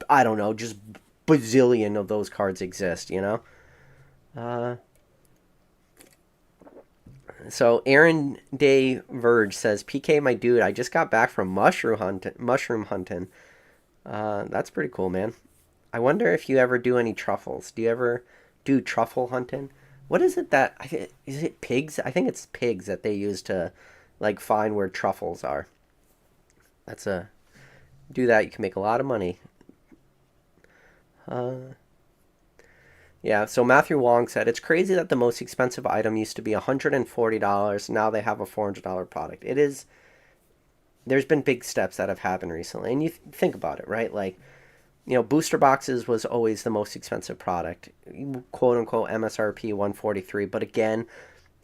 [SPEAKER 1] I don't know, just bazillion of those cards exist, you know? So Aaron Day Verge says, PK, my dude, I just got back from mushroom hunting. That's pretty cool, man. I wonder if you ever do any truffles. Do you ever do truffle hunting? What is it that is it pigs? I think it's pigs that they use to like find where truffles are. That's a do that. You can make a lot of money. Uh, yeah. So Matthew Wong said it's crazy that the most expensive item used to be $140. Now they have a $400 product. It is. There's been big steps that have happened recently, and you think about it, right? Like, you know, booster boxes was always the most expensive product, quote unquote MSRP 143. But again,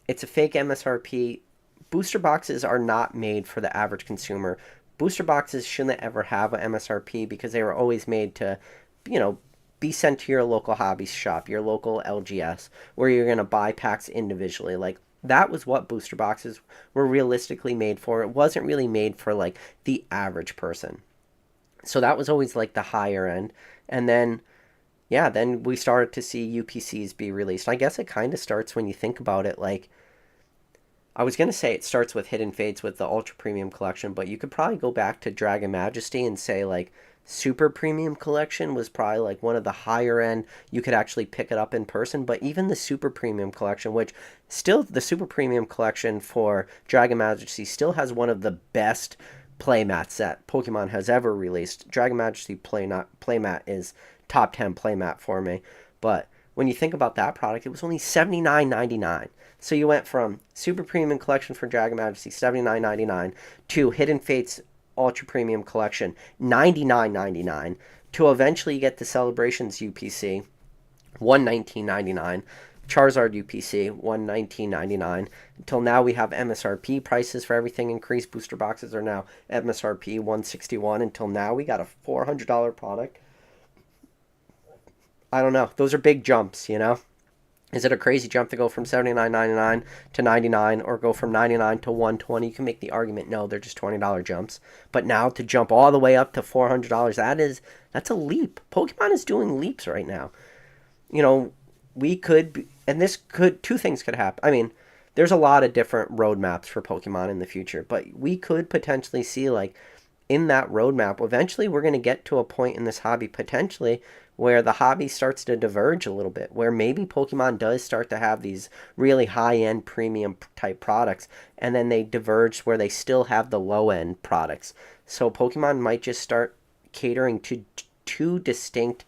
[SPEAKER 1] it's a fake MSRP. Booster boxes are not made for the average consumer. Booster boxes shouldn't ever have an MSRP because they were always made to, you know, be sent to your local hobby shop, your local LGS, where you're going to buy packs individually. Like, that was what booster boxes were realistically made for. It wasn't really made for like the average person. So that was always like the higher end. And then, yeah, then we started to see UPCs be released. I guess it kind of starts when you think about it. Like, I was going to say it starts with Hidden Fates with the Ultra Premium Collection, but you could probably go back to Dragon Majesty and say, like, Super Premium Collection was probably like one of the higher end. You could actually pick it up in person, but even the Super Premium Collection, which still the Super Premium Collection for Dragon Majesty still has one of the best playmats that Pokemon has ever released. Dragon Majesty playmat is top 10 playmat for me. But when you think about that product, it was only $79.99. So you went from Super Premium Collection for Dragon Majesty $79.99 to Hidden Fates Ultra Premium Collection $99.99 to eventually get the Celebrations UPC $119.99. Charizard UPC $119.99 until now we have MSRP prices for everything increased. Booster boxes are now MSRP $161 until now we got a $400 product. I don't know. Those are big jumps, you know. Is it a crazy jump to go from $79.99 to $99 or go from $99 to $120? You can make the argument, no, they're just $20 jumps. But now to jump all the way up to $400, that's a leap. Pokemon is doing leaps right now. You know, we could, and this could, two things could happen. I mean, there's a lot of different roadmaps for Pokemon in the future, but we could potentially see, like, in that roadmap, eventually we're going to get to a point in this hobby potentially where the hobby starts to diverge a little bit, where maybe Pokemon does start to have these really high-end premium type products, and then they diverge where they still have the low-end products. So Pokemon might just start catering to two distinct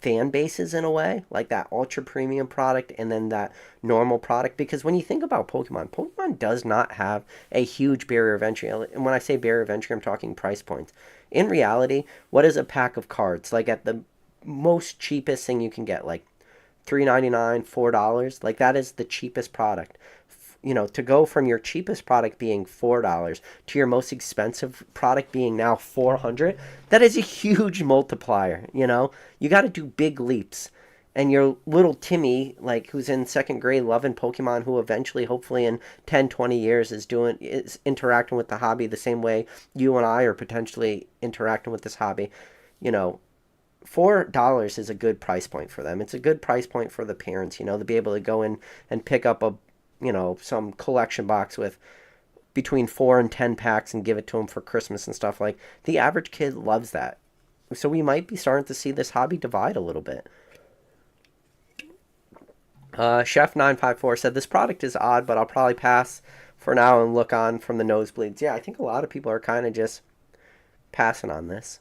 [SPEAKER 1] fan bases in a way, like that ultra premium product and then that normal product. Because when you think about Pokemon does not have a huge barrier of entry. And when I say barrier of entry, I'm talking price points. In reality, what is a pack of cards? Like at the most cheapest thing you can get, like $3.99, $4, like that is the cheapest product. You know, to go from your cheapest product being $4 to your most expensive product being now $400, that is a huge multiplier. You know, you got to do big leaps. And your little Timmy, like who's in second grade loving Pokemon, who eventually, hopefully in 10, 20 years is interacting with the hobby the same way you and I are potentially interacting with this hobby, you know, $4 is a good price point for them. It's a good price point for the parents, you know, to be able to go in and pick up a, you know, some collection box with between 4 and 10 packs and give it to them for Christmas and stuff. Like, the average kid loves that. So we might be starting to see this hobby divide a little bit. Chef954 said, this product is odd, but I'll probably pass for now and look on from the nosebleeds. Yeah, I think a lot of people are kind of just passing on this.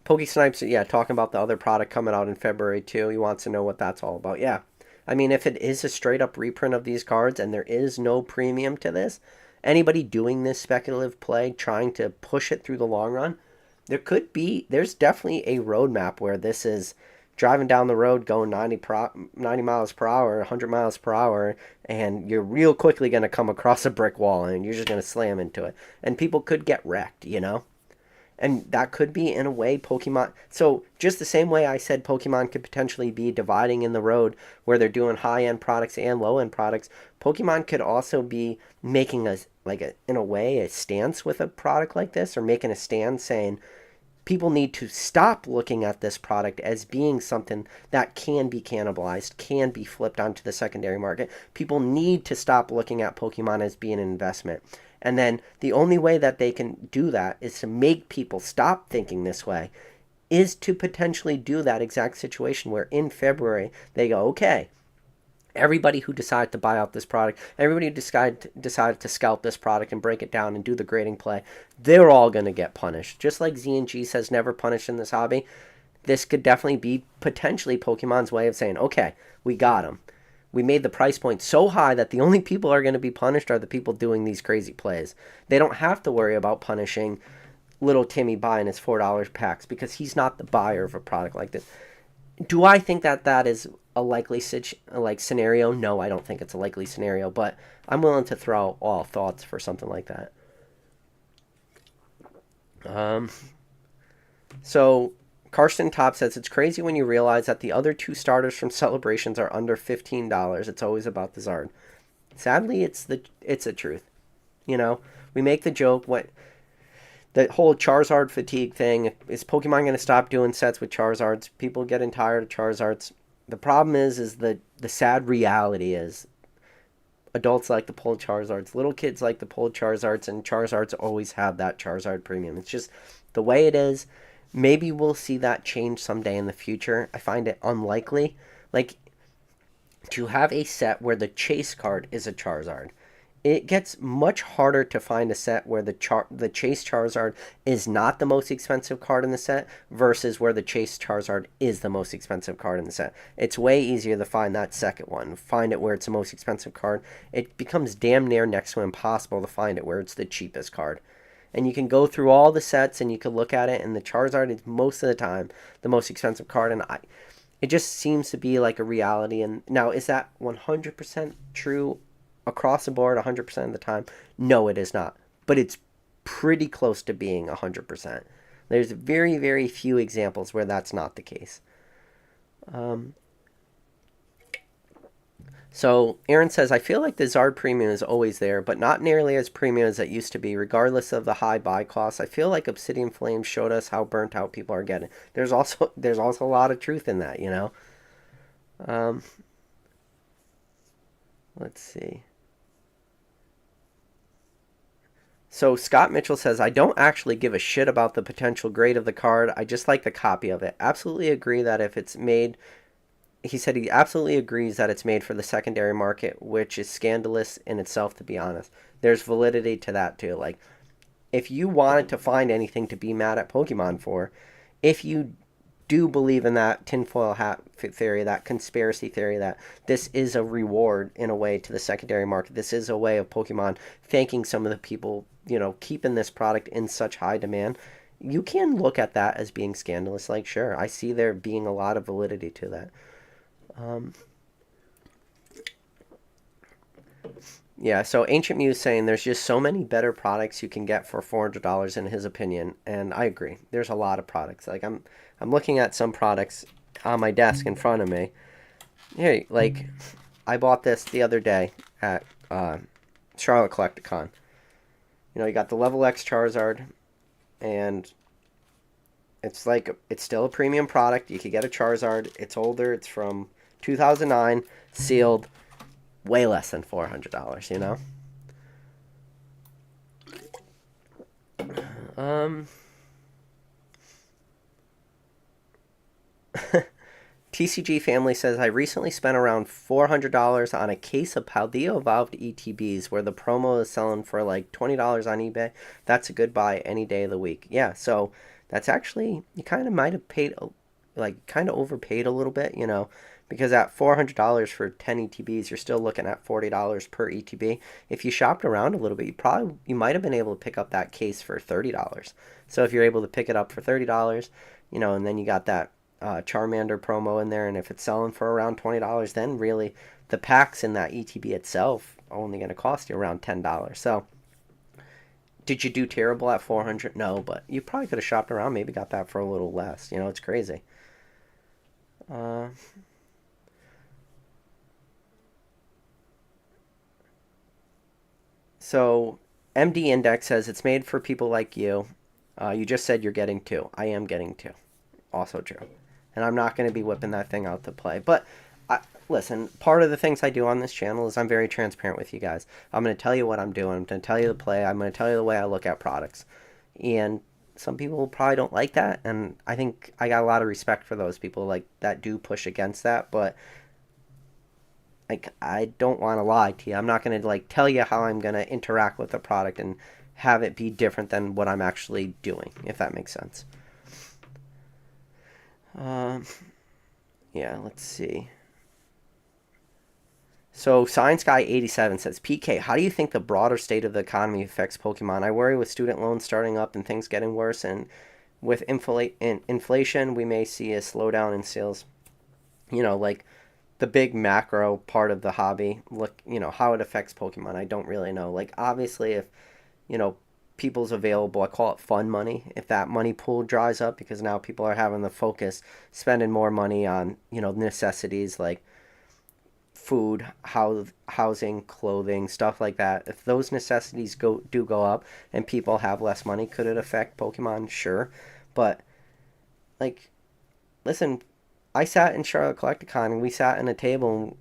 [SPEAKER 1] Pokesnipes, yeah, talking about the other product coming out in February too. He wants to know what that's all about. Yeah, I mean, if it is a straight up reprint of these cards and there is no premium to this, anybody doing this speculative play, trying to push it through the long run, there's definitely a roadmap where this is driving down the road going 90 miles per hour, 100 miles per hour, and you're real quickly going to come across a brick wall and you're just going to slam into it. And people could get wrecked, you know? And that could be, in a way, Pokemon. So, just the same way I said Pokemon could potentially be dividing in the road where they're doing high-end products and low-end products, Pokemon could also be making in a way, a stance with a product like this, or making a stand saying, people need to stop looking at this product as being something that can be cannibalized, can be flipped onto the secondary market. People need to stop looking at Pokemon as being an investment. And then the only way that they can do that is to make people stop thinking this way, is to potentially do that exact situation where in February they go, okay, everybody who decided to buy out this product, everybody who decided to scalp this product and break it down and do the grading play, they're all going to get punished. Just like Z&G says never punished in this hobby, this could definitely be potentially Pokemon's way of saying, okay, we got them. We made the price point so high that the only people are going to be punished are the people doing these crazy plays. They don't have to worry about punishing little Timmy buying his $4 packs because he's not the buyer of a product like this. Do I think that that is a likely scenario? No, I don't think it's a likely scenario, but I'm willing to throw out all thoughts for something like that. So Karsten Top says, it's crazy when you realize that the other two starters from Celebrations are under $15. It's always about the Zard. Sadly, it's the truth. You know, we make the joke, what the whole Charizard fatigue thing. Is Pokemon going to stop doing sets with Charizards? People getting tired of Charizards. The problem is the sad reality is adults like to pull Charizards, little kids like to pull Charizards, and Charizards always have that Charizard premium. It's just the way it is. Maybe we'll see that change someday in the future. I find it unlikely. Like, to have a set where the chase card is a Charizard, it gets much harder to find a set where the Chase Charizard is not the most expensive card in the set versus where the Chase Charizard is the most expensive card in the set. It's way easier to find that second one. Find it where it's the most expensive card. It becomes damn near next to impossible to find it where it's the cheapest card. And you can go through all the sets and you can look at it, and the Charizard is most of the time the most expensive card. And it just seems to be like a reality. And now, is that 100% true across the board 100% of the time? No, it is not. But it's pretty close to being 100%. There's very, very few examples where that's not the case. So Aaron says, I feel like the Zard premium is always there, but not nearly as premium as it used to be, regardless of the high buy costs. I feel like Obsidian Flames showed us how burnt out people are getting. There's also a lot of truth in that, you know. Let's see. So Scott Mitchell says, I don't actually give a shit about the potential grade of the card. I just like the copy of it. Absolutely agree that if it's made... He said he absolutely agrees that it's made for the secondary market, which is scandalous in itself, to be honest. There's validity to that, too. Like, if you wanted to find anything to be mad at Pokemon for, if you do believe in that tinfoil hat theory, that conspiracy theory, that this is a reward in a way to the secondary market, this is a way of Pokemon thanking some of the people, you know, keeping this product in such high demand, you can look at that as being scandalous. Like, sure, I see there being a lot of validity to that. Yeah, so Ancient Muse saying there's just so many better products you can get for $400 in his opinion, and I agree. There's a lot of products. Like I'm looking at some products on my desk in front of me. Here, like I bought this the other day at Charlotte Collecticon. You know, you got the Level X Charizard, and it's still a premium product. You could get a Charizard. It's older. It's from 2009, sealed, way less than $400, you know? TCG Family says, I recently spent around $400 on a case of Paldea Evolved ETBs where the promo is selling for like $20 on eBay. That's a good buy any day of the week. Yeah, so that's actually, you kind of might have paid, like, kind of overpaid a little bit, you know, because at $400 for 10 ETBs, you're still looking at $40 per ETB. If you shopped around a little bit, you might have been able to pick up that case for $30. So if you're able to pick it up for $30, you know, and then you got that Charmander promo in there, and if it's selling for around $20, then really the packs in that ETB itself are only going to cost you around $10. So did you do terrible at 400? No, but you probably could have shopped around, maybe got that for a little less. You know, it's crazy. So MD Index says it's made for people like you. You just said you're getting two. I am getting two. Also true. And I'm not going to be whipping that thing out to play. But listen, part of the things I do on this channel is I'm very transparent with you guys. I'm going to tell you what I'm doing. I'm going to tell you the play. I'm going to tell you the way I look at products. And some people probably don't like that. And I think I got a lot of respect for those people like that do push against that. But like, I don't want to lie to you. I'm not going to like tell you how I'm going to interact with the product and have it be different than what I'm actually doing, if that makes sense. Yeah, let's see. So Science Guy 87 says, PK, how do you think the broader state of the economy affects Pokemon? I worry with student loans starting up and things getting worse, and with inflation, we may see a slowdown in sales. You know, like the big macro part of the hobby, look, you know, how it affects Pokemon, I don't really know. Like, obviously, if, you know, people's available, I call it fun money, if that money pool dries up, because now people are having the focus, spending more money on, you know, necessities like food, housing, clothing, stuff like that. If those necessities do go up and people have less money, could it affect Pokemon? Sure. But, like, listen, I sat in Charlotte Collecticon and we sat in a table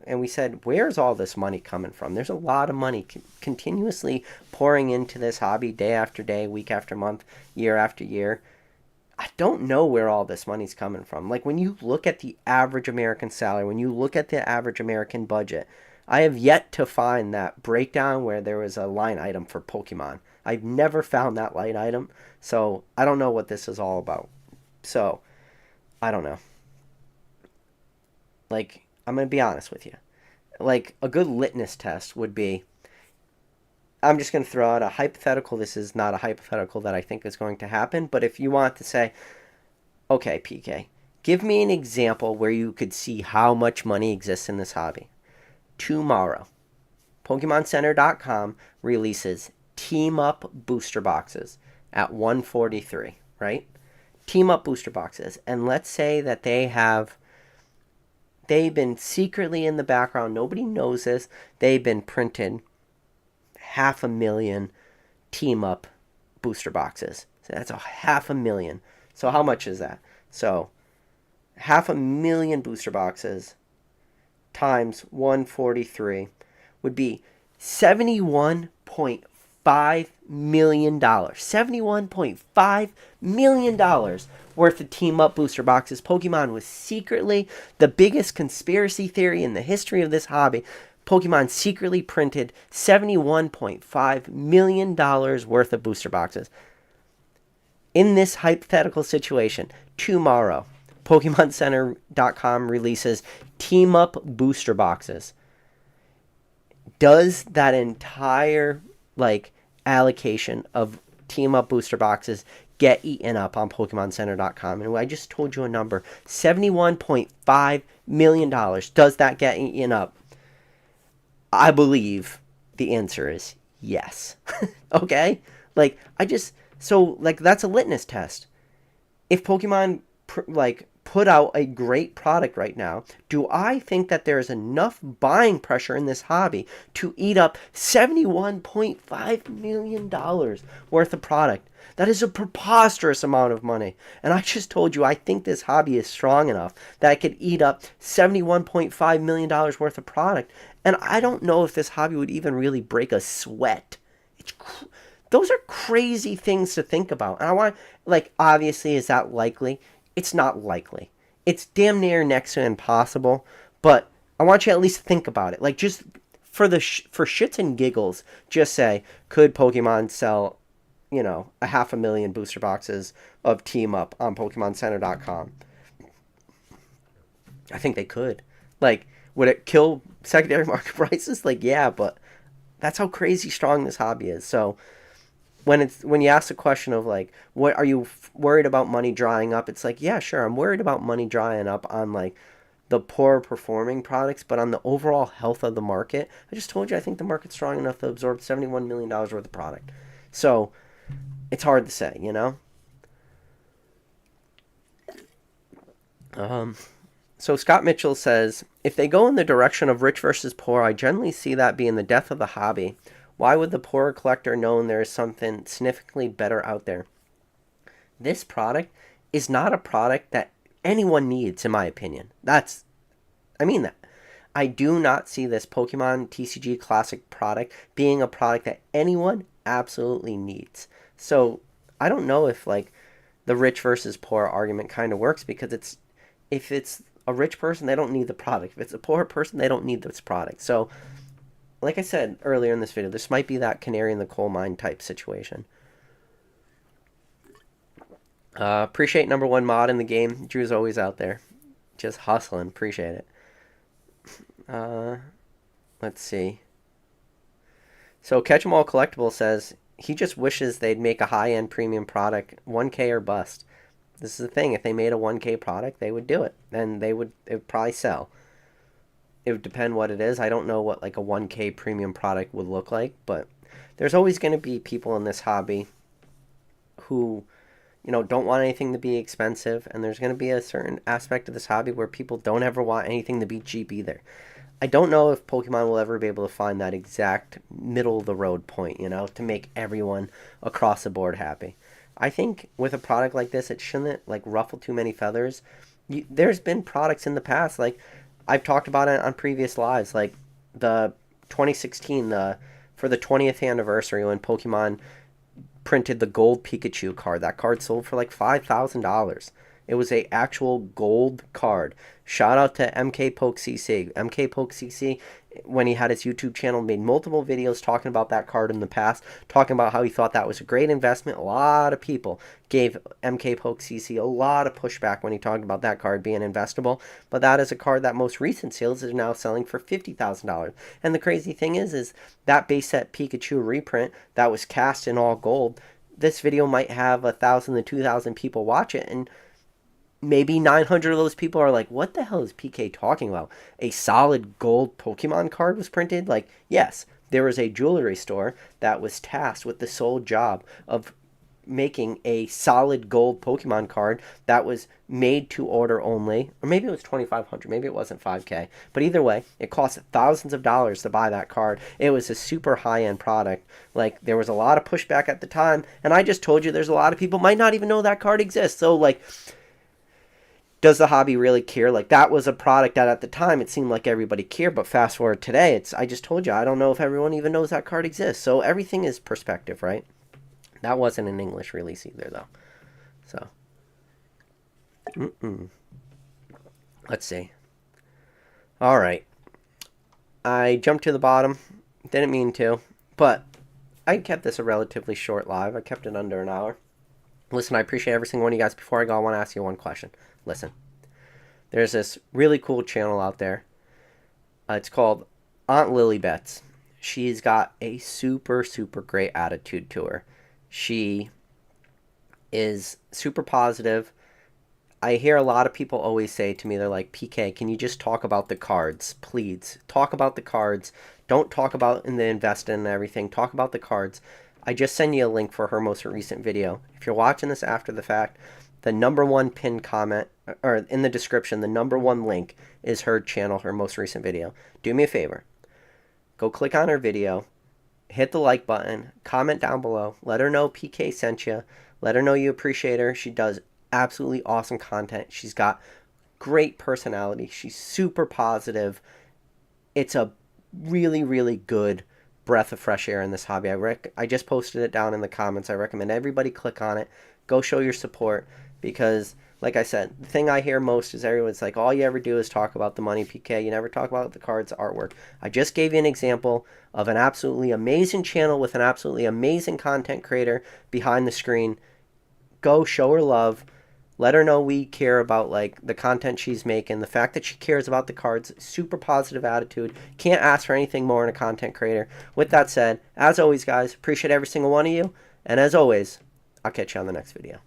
[SPEAKER 1] and we said, where's all this money coming from? There's a lot of money continuously pouring into this hobby day after day, week after month, year after year. I don't know where all this money's coming from. Like, when you look at the average American salary, when you look at the average American budget, I have yet to find that breakdown where there was a line item for Pokemon. I've never found that line item, so I don't know what this is all about. So, I don't know. Like, I'm going to be honest with you. Like, a good litmus test would be, I'm just going to throw out a hypothetical. This is not a hypothetical that I think is going to happen. But if you want to say, okay, PK, give me an example where you could see how much money exists in this hobby. Tomorrow, PokemonCenter.com releases Team Up booster boxes at 143, right? Team Up booster boxes. And let's say that they've been secretly in the background. Nobody knows this. They've been printed 500,000 Team Up booster boxes. So that's 500,000. So how much is that? So 500,000 booster boxes times 143 would be $71.5 million. $71.5 million worth of Team Up booster boxes. Pokemon was secretly the biggest conspiracy theory in the history of this hobby. Pokemon secretly printed $71.5 million worth of booster boxes. In this hypothetical situation, tomorrow, PokemonCenter.com releases Team Up booster boxes. Does that entire, like, allocation of Team Up booster boxes get eaten up on PokemonCenter.com? And I just told you a number, $71.5 million. Does that get eaten up? I believe the answer is yes. Okay? Like, that's a litmus test. If Pokemon, put out a great product right now, do I think that there is enough buying pressure in this hobby to eat up $71.5 million worth of product? That is a preposterous amount of money. And I just told you, I think this hobby is strong enough that it could eat up $71.5 million worth of product. And I don't know if this hobby would even really break a sweat. Those are crazy things to think about. And I want, obviously, is that likely? It's not likely. it's damn near next to impossible, but I want you to at least think about it. Like, just for for shits and giggles, just say, could Pokemon sell, a 500,000 booster boxes of Team Up on PokemonCenter.com? I think they could. Like, would it kill secondary market prices? Like, yeah, but that's how crazy strong this hobby is. So when you ask the question of like, what are you worried about money drying up? It's like, yeah, sure, I'm worried about money drying up on like the poor performing products, but on the overall health of the market, I just told you I think the market's strong enough to absorb $71 million worth of product. So it's hard to say, So Scott Mitchell says, if they go in the direction of rich versus poor, I generally see that being the death of the hobby. Why would the poorer collector know there is something significantly better out there? This product is not a product that anyone needs, in my opinion. I mean that. I do not see this Pokemon TCG Classic product being a product that anyone absolutely needs. So I don't know if like the rich versus poor argument kind of works, because if it's a rich person, they don't need the product. If it's a poor person, they don't need this product. So like I said earlier in this video, this might be that canary in the coal mine type situation. Appreciate number one mod in the game. Drew's always out there, just hustling. Appreciate it. Let's see. So Catch 'em All Collectible says he just wishes they'd make a high-end premium product, 1K or bust. This is the thing. If they made a 1K product, they would do it, and it would probably sell. It would depend what it is. I don't know what like a 1K premium product would look like, but there's always going to be people in this hobby who, don't want anything to be expensive, and there's going to be a certain aspect of this hobby where people don't ever want anything to be cheap either. I don't know if Pokemon will ever be able to find that exact middle of the road point, to make everyone across the board happy. I think with a product like this, it shouldn't like ruffle too many feathers. There's been products in the past, like I've talked about it on previous lives, like the 2016, for the 20th anniversary when Pokemon printed the gold Pikachu card. That card sold for like $5,000. It was a actual gold card. Shout out to MK Poke CC. MK Poke CC, when he had his YouTube channel, made multiple videos talking about that card in the past, talking about how he thought that was a great investment. A lot of people gave MK Poke CC a lot of pushback when he talked about that card being investable, but that is a card that most recent sales is now selling for $50,000. And the crazy thing is that base set Pikachu reprint that was cast in all gold, this video might have 1,000 to 2,000 people watch it, and maybe 900 of those people are like, what the hell is PK talking about? A solid gold Pokemon card was printed? Like, yes, there was a jewelry store that was tasked with the sole job of making a solid gold Pokemon card that was made to order only. Or maybe it was 2,500, maybe it wasn't 5K. But either way, it cost thousands of dollars to buy that card. It was a super high-end product. Like, there was a lot of pushback at the time, and I just told you there's a lot of people might not even know that card exists. So, like, does the hobby really care? Like, that was a product that at the time it seemed like everybody cared, but fast forward today, I just told you, I don't know if everyone even knows that card exists. So everything is perspective, right? That wasn't an English release either, though. So, let's see. All right. I jumped to the bottom. Didn't mean to, but I kept this a relatively short live. I kept it under an hour. Listen, I appreciate every single one of you guys. Before I go, I want to ask you one question. Listen, there's this really cool channel out there. It's called Aunt Lilibets. She's got a super, super great attitude to her. She is super positive. I hear a lot of people always say to me, they're like, PK, can you just talk about the cards? Please, talk about the cards. Don't talk about in the investing and everything. Talk about the cards. I just send you a link for her most recent video. If you're watching this after the fact, the number one pinned comment, or in the description, the number one link is her channel, her most recent video. Do me a favor. Go click on her video, hit the like button, comment down below, let her know PK sent you, let her know you appreciate her. She does absolutely awesome content. She's got great personality. She's super positive. It's a really, really good breath of fresh air in this hobby. I just posted it down in the comments. I recommend everybody click on it. Go show your support, because like I said, the thing I hear most is everyone's like, all you ever do is talk about the money, PK. You never talk about the cards, artwork. I just gave you an example of an absolutely amazing channel with an absolutely amazing content creator behind the screen. Go show her love. Let her know we care about like the content she's making. The fact that she cares about the cards, super positive attitude. Can't ask for anything more in a content creator. With that said, as always, guys, appreciate every single one of you. And as always, I'll catch you on the next video.